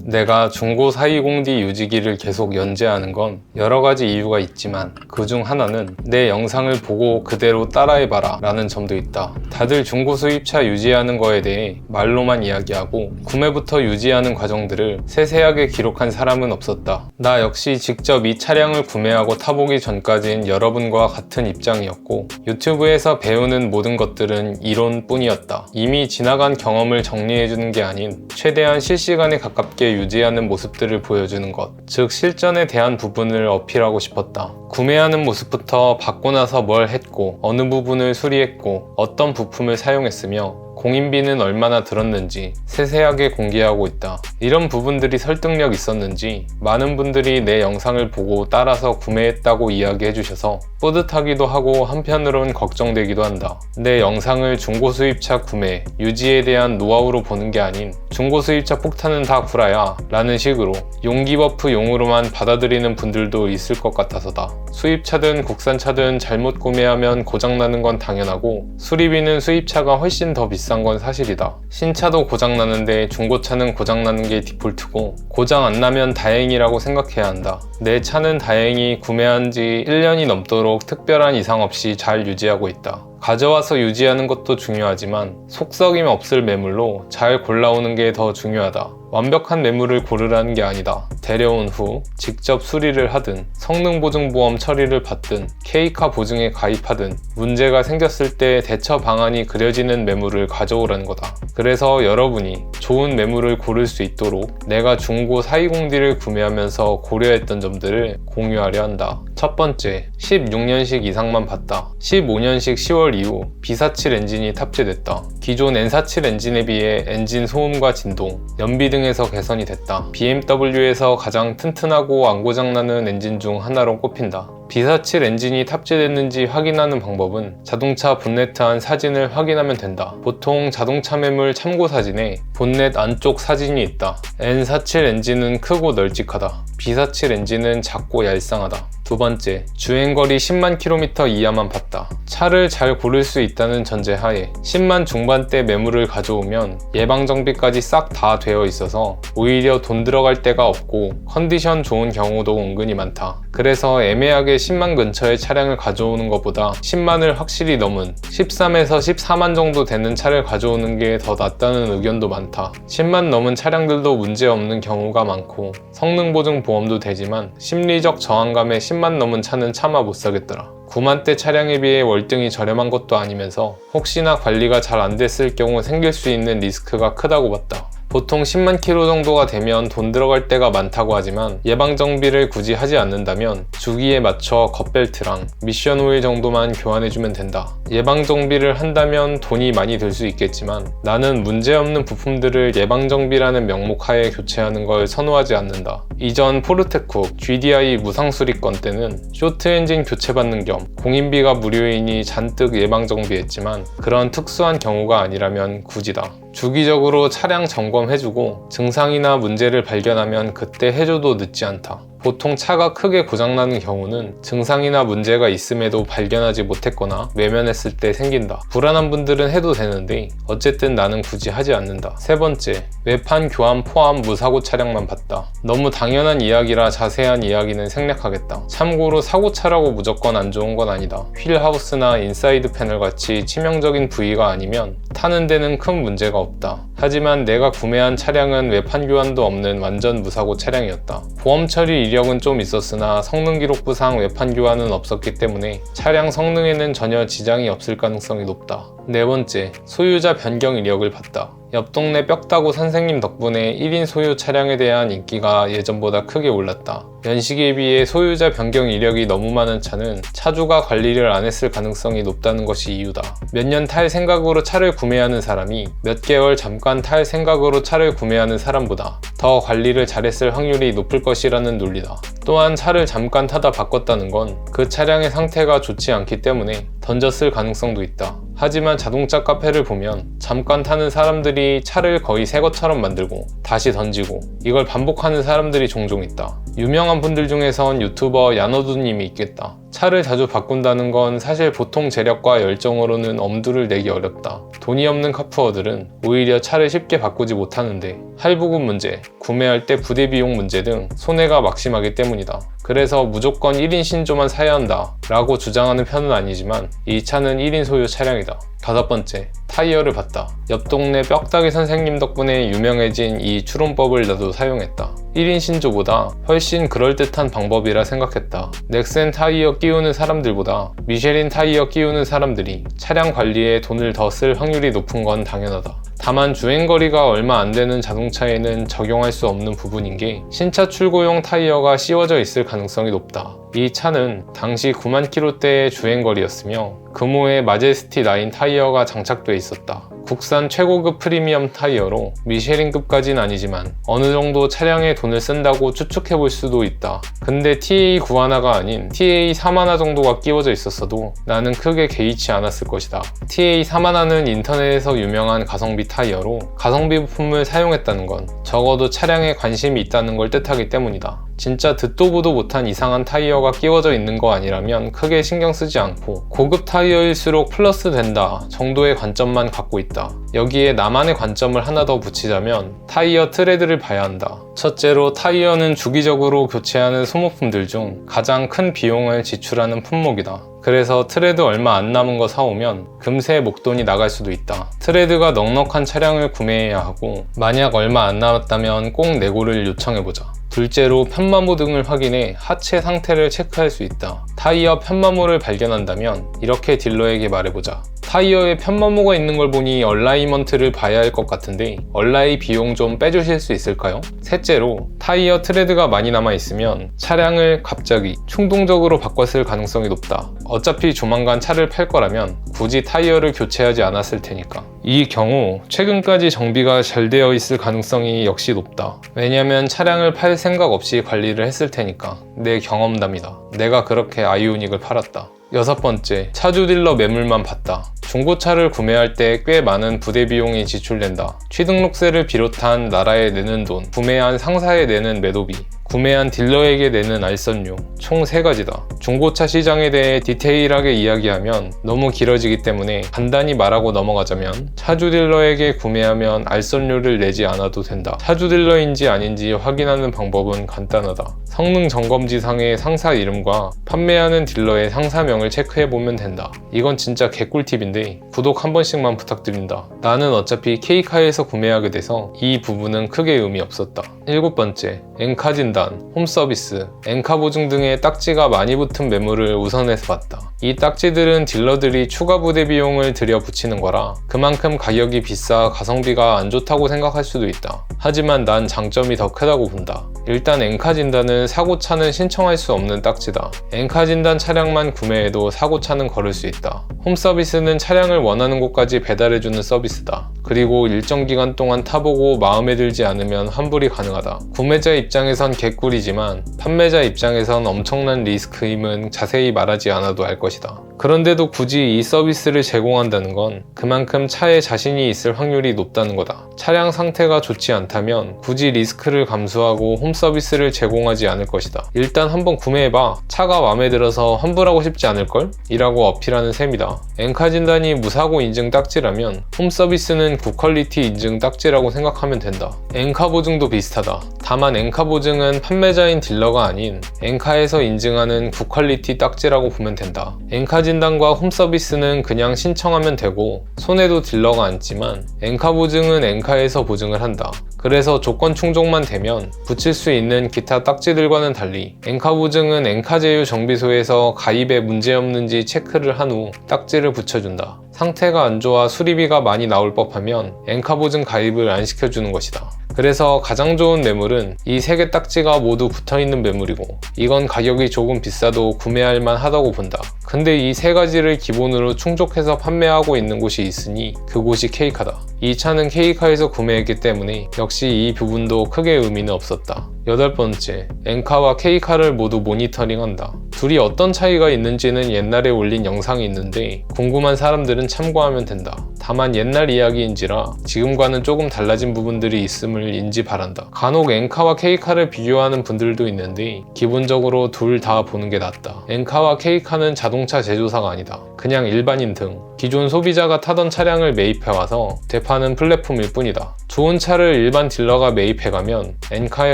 내가 중고 사이공디 유지기를 계속 연재하는 건 여러 가지 이유가 있지만 그중 하나는 내 영상을 보고 그대로 따라해봐라 라는 점도 있다. 다들 중고 수입차 유지하는 거에 대해 말로만 이야기하고 구매부터 유지하는 과정들을 세세하게 기록한 사람은 없었다. 나 역시 직접 이 차량을 구매하고 타보기 전까진 여러분과 같은 입장이었고 유튜브에서 배우는 모든 것들은 이론뿐이었다. 이미 지나간 경험을 정리해주는 게 아닌 최대한 실시간에 가깝게 유지하는 모습들을 보여주는 것, 즉 실전에 대한 부분을 어필하고 싶었다. 구매하는 모습부터 받고 나서 뭘 했고 어느 부분을 수리했고 어떤 부품을 사용했으며 공인비는 얼마나 들었는지 세세하게 공개하고 있다. 이런 부분들이 설득력 있었는지 많은 분들이 내 영상을 보고 따라서 구매했다고 이야기해 주셔서 뿌듯하기도 하고 한편으론 걱정되기도 한다. 내 영상을 중고 수입차 구매, 유지에 대한 노하우로 보는 게 아닌 중고 수입차 폭탄은 다 구라야 라는 식으로 용기 버프 용으로만 받아들이는 분들도 있을 것 같아서다. 수입차든 국산차든 잘못 구매하면 고장나는 건 당연하고 수리비는 수입차가 훨씬 더 비싼 건 사실이다. 신차도 고장나는데 중고차는 고장나는 게 디폴트고 고장 안 나면 다행이라고 생각해야 한다. 내 차는 다행히 구매한 지 1년이 넘도록 특별한 이상 없이 잘 유지하고 있다. 가져와서 유지하는 것도 중요하지만 속썩임 없을 매물로 잘 골라오는 게 더 중요하다. 완벽한 매물을 고르라는 게 아니다. 데려온 후 직접 수리를 하든 성능보증보험 처리를 받든 K카 보증에 가입하든 문제가 생겼을 때 대처 방안이 그려지는 매물을 가져오라는 거다. 그래서 여러분이 좋은 매물을 고를 수 있도록 내가 중고 사이공디를 구매하면서 고려했던 점들을 공유하려 한다. 첫 번째, 16년식 이상만 봤다. 15년식 10월 이후 B47 엔진이 탑재됐다. 기존 N47 엔진에 비해 엔진 소음과 진동, 연비 등에서 개선이 됐다. BMW에서 가장 튼튼하고 안 고장나는 엔진 중 하나로 꼽힌다. B47 엔진이 탑재됐는지 확인하는 방법은 자동차 본네트 안 사진을 확인하면 된다. 보통 자동차 매물 참고 사진에 본넷 안쪽 사진이 있다. N47 엔진은 크고 널찍하다. B47 엔진은 작고 얄쌍하다. 두 번째, 주행거리 10만 km 이하만 봤다. 차를 잘 고를 수 있다는 전제하에 10만 중반대 매물을 가져오면 예방정비까지 싹 다 되어 있어서 오히려 돈 들어갈 데가 없고 컨디션 좋은 경우도 은근히 많다. 그래서 애매하게 10만 근처의 차량을 가져오는 것보다 10만을 확실히 넘은 13에서 14만 정도 되는 차를 가져오는 게 더 낫다는 의견도 많다. 10만 넘은 차량들도 문제없는 경우가 많고 성능보증 보험도 되지만 심리적 저항감에 10만 넘은 차는 차마 못 사겠더라. 9만대 차량에 비해 월등히 저렴한 것도 아니면서 혹시나 관리가 잘 안 됐을 경우 생길 수 있는 리스크가 크다고 봤다. 보통 10만 킬로 정도가 되면 돈 들어갈 때가 많다고 하지만 예방정비를 굳이 하지 않는다면 주기에 맞춰 겉벨트랑 미션 오일 정도만 교환해주면 된다. 예방정비를 한다면 돈이 많이 들 수 있겠지만 나는 문제없는 부품들을 예방정비라는 명목하에 교체하는 걸 선호하지 않는다. 이전 포르테쿡 GDI 무상수리권 때는 쇼트 엔진 교체받는 겸 공인비가 무료이니 잔뜩 예방정비했지만 그런 특수한 경우가 아니라면 굳이다. 주기적으로 차량 점검해주고 증상이나 문제를 발견하면 그때 해줘도 늦지 않다. 보통 차가 크게 고장나는 경우는 증상이나 문제가 있음에도 발견하지 못했거나 외면했을 때 생긴다. 불안한 분들은 해도 되는데 어쨌든 나는 굳이 하지 않는다. 세 번째, 외판 교환 포함 무사고 차량만 봤다. 너무 당연한 이야기라 자세한 이야기는 생략하겠다. 참고로 사고차라고 무조건 안 좋은 건 아니다. 휠하우스나 인사이드 패널 같이 치명적인 부위가 아니면 타는 데는 큰 문제가 없다. 하지만 내가 구매한 차량은 외판 교환도 없는 완전 무사고 차량이었다. 보험 처리 이력은 좀 있었으나 성능 기록부상 외판 교환은 없었기 때문에 차량 성능에는 전혀 지장이 없을 가능성이 높다. 네 번째, 소유자 변경 이력을 봤다. 옆 동네 뼈다구 선생님 덕분에 1인 소유 차량에 대한 인기가 예전보다 크게 올랐다. 연식에 비해 소유자 변경 이력이 너무 많은 차는 차주가 관리를 안 했을 가능성이 높다는 것이 이유다. 몇 년 탈 생각으로 차를 구매하는 사람이 몇 개월 잠깐 탈 생각으로 차를 구매하는 사람보다 더 관리를 잘했을 확률이 높을 것이라는 논리다. 또한 차를 잠깐 타다 바꿨다는 건 그 차량의 상태가 좋지 않기 때문에 던졌을 가능성도 있다. 하지만 자동차 카페를 보면 잠깐 타는 사람들이 차를 거의 새 것처럼 만들고 다시 던지고 이걸 반복하는 사람들이 종종 있다. 유명한 분들 중에선 유튜버 야너두님이 있겠다. 차를 자주 바꾼다는 건 사실 보통 재력과 열정으로는 엄두를 내기 어렵다. 돈이 없는 카푸어들은 오히려 차를 쉽게 바꾸지 못하는데 할부금 문제, 구매할 때 부대 비용 문제 등 손해가 막심하기 때문이다. 그래서 무조건 1인 신조만 사야 한다 라고 주장하는 편은 아니지만 이 차는 1인 소유 차량이다. 5번째, 타이어를 봤다. 옆 동네 뼈다귀 선생님 덕분에 유명해진 이 추론법을 나도 사용했다. 1인 신조보다 훨씬 그럴듯한 방법이라 생각했다. 넥센 타이어 끼우는 사람들보다 미쉐린 타이어 끼우는 사람들이 차량 관리에 돈을 더 쓸 확률이 높은 건 당연하다. 다만 주행거리가 얼마 안 되는 자동차에는 적용할 수 없는 부분인 게 신차 출고용 타이어가 씌워져 있을 가능성이 높다. 이 차는 당시 9만 km대의 주행거리였으며 금호의 마제스티 9 타이어가 장착돼 있었다. 국산 최고급 프리미엄 타이어로 미쉐린급까진 아니지만 어느 정도 차량에 돈을 쓴다고 추측해 볼 수도 있다. 근데 TA 9하나가 아닌 TA 3하나 정도가 끼워져 있었어도 나는 크게 개의치 않았을 것이다. TA 3하나는 인터넷에서 유명한 가성비 타이어로 가성비 부품을 사용했다는 건 적어도 차량에 관심이 있다는 걸 뜻하기 때문이다. 진짜 듣도 보도 못한 이상한 타이어가 끼워져 있는 거 아니라면 크게 신경 쓰지 않고 고급 타이어일수록 플러스 된다 정도의 관점만 갖고 있다. 여기에 나만의 관점을 하나 더 붙이자면 타이어 트레드를 봐야 한다. 첫째로 타이어는 주기적으로 교체하는 소모품들 중 가장 큰 비용을 지출하는 품목이다. 그래서 트레드 얼마 안 남은 거 사오면 금세 목돈이 나갈 수도 있다. 트레드가 넉넉한 차량을 구매해야 하고 만약 얼마 안 남았다면 꼭 내고를 요청해보자. 둘째로 편마모 등을 확인해 하체 상태를 체크할 수 있다. 타이어 편마모를 발견한다면 이렇게 딜러에게 말해보자. 타이어에 편마모가 있는 걸 보니 얼라이먼트를 봐야 할 것 같은데 얼라이 비용 좀 빼주실 수 있을까요? 셋째로 타이어 트레드가 많이 남아있으면 차량을 갑자기 충동적으로 바꿨을 가능성이 높다. 어차피 조만간 차를 팔 거라면 굳이 타이어를 교체하지 않았을 테니까. 이 경우 최근까지 정비가 잘 되어 있을 가능성이 역시 높다. 왜냐면 차량을 팔 생각 없이 관리를 했을 테니까. 내 경험담이다. 내가 그렇게 아이오닉을 팔았다. 6번째, 차주 딜러 매물만 봤다. 중고차를 구매할 때 꽤 많은 부대 비용이 지출된다. 취등록세를 비롯한 나라에 내는 돈, 구매한 상사에 내는 매도비, 구매한 딜러에게 내는 알선료, 총 3가지다. 중고차 시장에 대해 디테일하게 이야기하면 너무 길어지기 때문에 간단히 말하고 넘어가자면 차주 딜러에게 구매하면 알선료를 내지 않아도 된다. 차주 딜러인지 아닌지 확인하는 방법은 간단하다. 성능 점검지상의 상사 이름과 판매하는 딜러의 상사명을 체크해보면 된다. 이건 진짜 개꿀팁인데 구독 한 번씩만 부탁드린다. 나는 어차피 K카에서 구매하게 돼서 이 부분은 크게 의미 없었다. 7번째, 엔카 진단, 홈서비스, 엔카 보증 등의 딱지가 많이 붙은 매물을 우선해서 봤다. 이 딱지들은 딜러들이 추가 부대 비용을 들여 붙이는 거라 그만큼 가격이 비싸 가성비가 안 좋다고 생각할 수도 있다. 하지만 난 장점이 더 크다고 본다. 일단 엔카 진단은 사고차는 신청할 수 없는 딱지다. 엔카 진단 차량만 구매해도 사고차는 걸을 수 있다. 홈서비스는 차량을 원하는 곳까지 배달해주는 서비스다. 그리고 일정 기간 동안 타보고 마음에 들지 않으면 환불이 가능하다. 구매자 입장에선 개꿀이지만 판매자 입장에선 엄청난 리스크임은 자세히 말하지 않아도 알 것이다. 그런데도 굳이 이 서비스를 제공한다는 건 그만큼 차에 자신이 있을 확률이 높다는 거다. 차량 상태가 좋지 않다면 굳이 리스크를 감수하고 홈서비스를 제공하지 않을 것이다. 일단 한번 구매해봐. 차가 마음에 들어서 환불하고 싶지 않을걸? 이라고 어필하는 셈이다. 엔카 진단이 무사고 인증 딱지라면 홈서비스는 굿퀄리티 인증 딱지라고 생각하면 된다. 엔카 보증도 비슷하다. 다만 엔카 보증은 판매자인 딜러가 아닌 엔카에서 인증하는 굿퀄리티 딱지라고 보면 된다. 엔카 진단과 홈서비스는 그냥 신청하면 되고 손해도 딜러가 안지만 엔카 보증은 엔카에서 보증을 한다. 그래서 조건 충족만 되면 붙일 수 있는 기타 딱지들과는 달리 엔카 보증은 엔카 제휴 정비소에서 가입에 문제없는지 체크를 한 후 딱지를 붙여준다. 상태가 안 좋아 수리비가 많이 나올 법하면 엔카 보증 가입을 안 시켜주는 것이다. 그래서 가장 좋은 매물은 이 3개 딱지가 모두 붙어있는 매물이고 이건 가격이 조금 비싸도 구매할 만하다고 본다. 근데 이 3가지를 기본으로 충족해서 판매하고 있는 곳이 있으니 그곳이 K카다. 이 차는 K카에서 구매했기 때문에 역시 이 부분도 크게 의미는 없었다. 8번째, 엔카와 K카를 모두 모니터링한다. 둘이 어떤 차이가 있는지는 옛날에 올린 영상이 있는데 궁금한 사람들은 참고하면 된다. 다만 옛날 이야기인지라 지금과는 조금 달라진 부분들이 있음을 인지 바란다. 간혹 엔카와 K카를 비교하는 분들도 있는데 기본적으로 둘 다 보는 게 낫다. 엔카와 K카는 자동차 제조사가 아니다. 그냥 일반인 등 기존 소비자가 타던 차량을 매입해와서 되파는 플랫폼일 뿐이다. 좋은 차를 일반 딜러가 매입해가면 N카에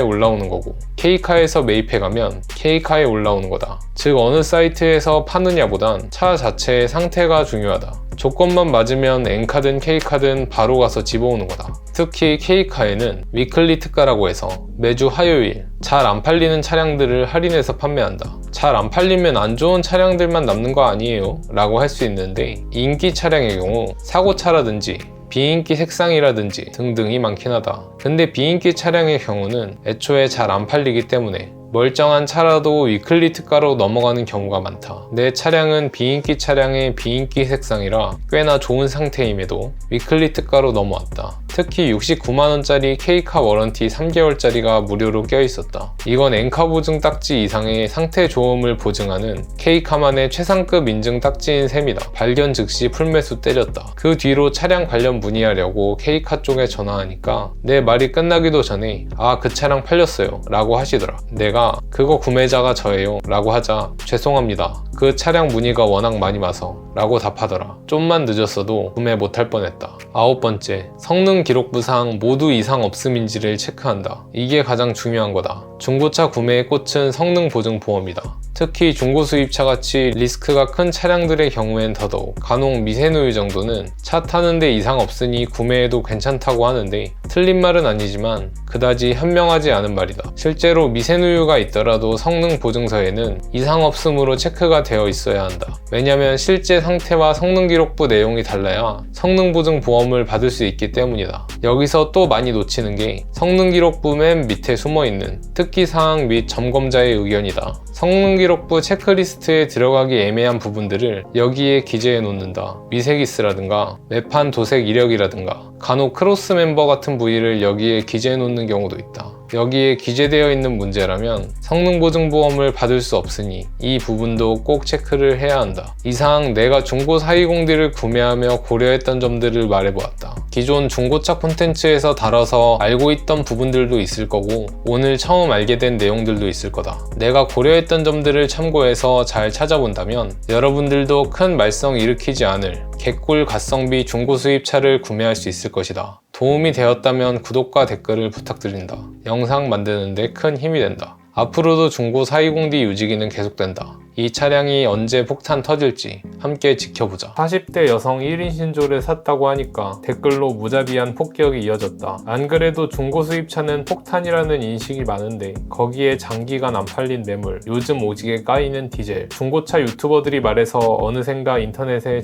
올라오는 거고 K카에서 매입해가면 K카에 올라오는 거다. 즉 어느 사이트에서 파느냐보단 차 자체의 상태가 중요하다. 조건만 맞으면 N카든 K카든 바로 가서 집어오는 거다. 특히 K카에는 위클리 특가라고 해서 매주 화요일 잘 안 팔리는 차량들을 할인해서 판매한다. 잘 안 팔리면 안 좋은 차량들만 남는 거 아니에요? 라고 할 수 있는데 인기 차량의 경우 사고차라든지 비인기 색상이라든지 등등이 많긴 하다. 근데 비인기 차량의 경우는 애초에 잘 안 팔리기 때문에 멀쩡한 차라도 위클리 특가로 넘어가는 경우가 많다. 내 차량은 비인기 차량의 비인기 색상이라 꽤나 좋은 상태임에도 위클리 특가로 넘어왔다. 특히 69만원짜리 K카 워런티 3개월짜리가 무료로 껴있었다. 이건 N카 보증 딱지 이상의 상태 좋음을 보증하는 K카만의 최상급 인증 딱지인 셈이다. 발견 즉시 풀매수 때렸다. 그 뒤로 차량 관련 문의하려고 K카 쪽에 전화하니까 내 말이 끝나기도 전에 아, 그 차량 팔렸어요 라고 하시더라. 내가 그거 구매자가 저예요 라고 하자 죄송합니다. 그 차량 문의가 워낙 많이 와서 라고 답하더라. 좀만 늦었어도 구매 못할 뻔했다. 9번째, 성능 기록부상 모두 이상 없음인지를 체크한다. 이게 가장 중요한 거다. 중고차 구매의 꽃은 성능 보증 보험이다. 특히 중고 수입차 같이 리스크가 큰 차량들의 경우엔 더더욱 간혹 미세누유 정도는 차 타는데 이상 없으니 구매해도 괜찮다고 하는데 틀린 말은 아니지만 그다지 현명하지 않은 말이다. 실제로 미세누유가 있더라도 성능 보증서에는 이상 없음으로 체크가 되어 있어야 한다. 왜냐면 실제 상태와 성능 기록부 내용이 달라야 성능 보증 보험을 받을 수 있기 때문이다. 여기서 또 많이 놓치는 게 성능 기록부 맨 밑에 숨어있는 특기사항 및 점검자의 의견이다. 성능 기록부 체크리스트에 들어가기 애매한 부분들을 여기에 기재해 놓는다. 미세기스라든가 매판 도색 이력이라든가 간혹 크로스 멤버 같은 부위를 여기에 기재해 놓는 경우도 있다. 여기에 기재되어 있는 문제라면 성능보증보험을 받을 수 없으니 이 부분도 꼭 체크를 해야 한다. 이상 내가 중고 420D를 구매하며 고려했던 점들을 말해보았다. 기존 중고차 콘텐츠에서 다뤄서 알고 있던 부분들도 있을 거고 오늘 처음 알게 된 내용들도 있을 거다. 내가 고려했던 점들을 참고해서 잘 찾아본다면 여러분들도 큰 말썽 일으키지 않을 개꿀 가성비 중고 수입차를 구매할 수 있을 것이다. 도움이 되었다면 구독과 댓글을 부탁드린다. 영상 만드는데 큰 힘이 된다. 앞으로도 중고 420D 유지기는 계속된다. 이 차량이 언제 폭탄 터질지 함께 지켜보자. 40대 여성 1인 신조를 샀다고 하니까 댓글로 무자비한 폭격이 이어졌다. 안 그래도 중고 수입차는 폭탄이라는 인식이 많은데 거기에 장기간 안 팔린 매물, 요즘 오지게 까이는 디젤, 중고차 유튜버들이 말해서 어느샌가 인터넷에